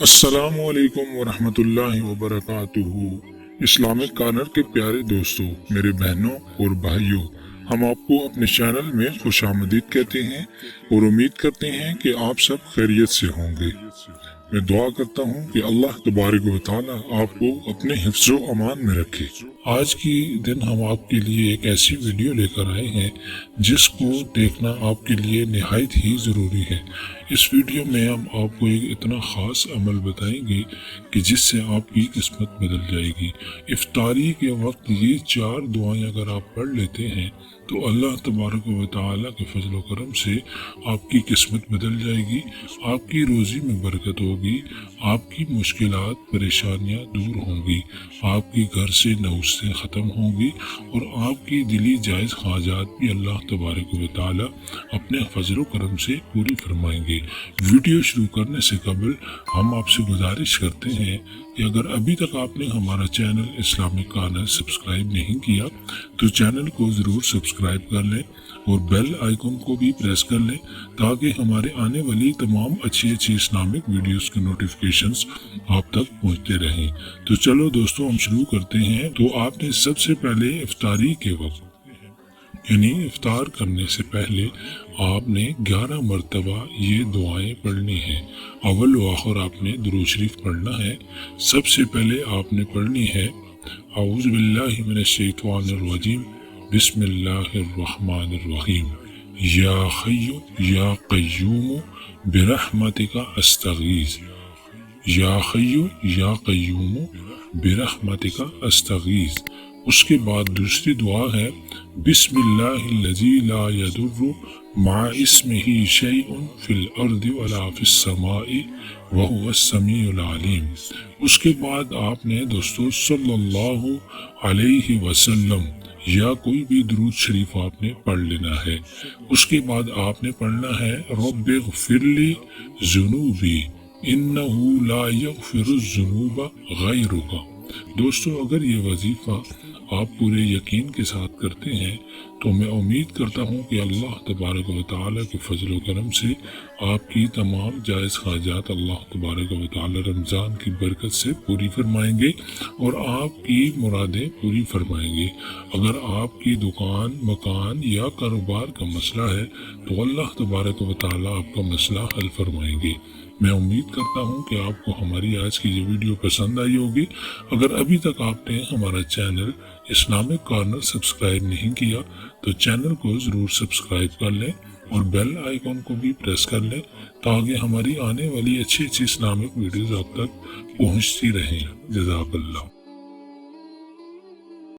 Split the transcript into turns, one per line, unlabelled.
السلام علیکم ورحمۃ اللہ وبرکاتہ۔ اسلامک کارنر کے پیارے دوستوں، میرے بہنوں اور بھائیوں، ہم آپ کو اپنے چینل میں خوش آمدید کہتے ہیں اور امید کرتے ہیں کہ آپ سب خیریت سے ہوں گے۔ میں دعا کرتا ہوں کہ اللہ تبارک و تعالی آپ کو اپنے حفظ و امان میں رکھے۔ آج کی دن ہم آپ کے لیے ایک ایسی ویڈیو لے کر آئے ہیں جس کو دیکھنا آپ کے لیے نہایت ہی ضروری ہے۔ اس ویڈیو میں ہم آپ کو ایک اتنا خاص عمل بتائیں گے کہ جس سے آپ کی قسمت بدل جائے گی۔ افطاری کے وقت یہ 4 دعائیں اگر آپ پڑھ لیتے ہیں تو اللہ تبارک و تعالیٰ کے فضل و کرم سے آپ کی قسمت بدل جائے گی، آپ کی روزی میں برکت ہوگی، آپ کی مشکلات پریشانیاں دور ہوں گی، آپ کی گھر سے نوسیں ختم ہوں گی اور آپ کی دلی جائز حاجات بھی اللہ تبارک و تعالیٰ اپنے فضل و کرم سے پوری فرمائیں گے۔ ویڈیو شروع کرنے سے قبل ہم آپ سے گزارش کرتے ہیں کہ اگر ابھی تک آپ نے ہمارا چینل اسلامک کارنر سبسکرائب نہیں کیا تو چینل کو ضرور سبسکرائب کر لیں اور بیل آئیکن کو بھی پریس کر لیں تاکہ ہمارے آنے والی تمام اچھی اسلامک ویڈیوز کے نوٹیفیکیشنز آپ تک پہنچتے رہیں۔ تو چلو دوستو، ہم شروع کرتے ہیں۔ تو آپ نے سب سے پہلے افطاری کے وقت یعنی افطار کرنے سے پہلے آپ نے 11 مرتبہ یہ دعائیں پڑھنی ہیں۔ اول و آخر آپ نے درود شریف پڑھنا ہے۔ سب سے پہلے آپ نے پڑھنی ہے اعوذ باللہ من الشیطان الرجیم، بسم اللہ الرحمن الرحیم، یا حی یا قیوم برحمتک استغیث، یا حی یا قیوم برحمتک استغیث۔ اس کے بعد دوسری دعا ہے بسم اللہ الذی لا یضر مع اسمہ شیء فی الارض ولا فی السماء وهو السمیع العلیم۔ اس کے بعد آپ نے دوستو صلی اللہ علیہ وسلم یا کوئی بھی درود شریف آپ نے پڑھ لینا ہے۔ اس کے بعد آپ نے پڑھنا ہے رب اغفر لی ذنوبی انہ لا یغفر الذنوب غیرک۔ دوستو، اگر یہ وظیفہ آپ پورے یقین کے ساتھ کرتے ہیں تو میں امید کرتا ہوں کہ اللہ تبارک و تعالیٰ کے فضل و کرم سے آپ کی تمام جائز حاجات اللہ تبارک و تعالیٰ رمضان کی برکت سے پوری فرمائیں گے اور آپ کی مرادیں پوری فرمائیں گے۔ اگر آپ کی دکان، مکان یا کاروبار کا مسئلہ ہے تو اللہ تبارک و تعالیٰ آپ کا مسئلہ حل فرمائیں گے۔ میں امید کرتا ہوں کہ آپ کو ہماری آج کی یہ ویڈیو پسند آئی ہوگی۔ اگر ابھی تک آپ نے ہمارا چینل اسلامک کارنر سبسکرائب نہیں کیا تو چینل کو ضرور سبسکرائب کر لیں اور بیل آئیکن کو بھی پریس کر لیں تاکہ ہماری آنے والی اچھی اسلامک ویڈیوز آپ تک پہنچتی رہیں۔ جزاک اللہ۔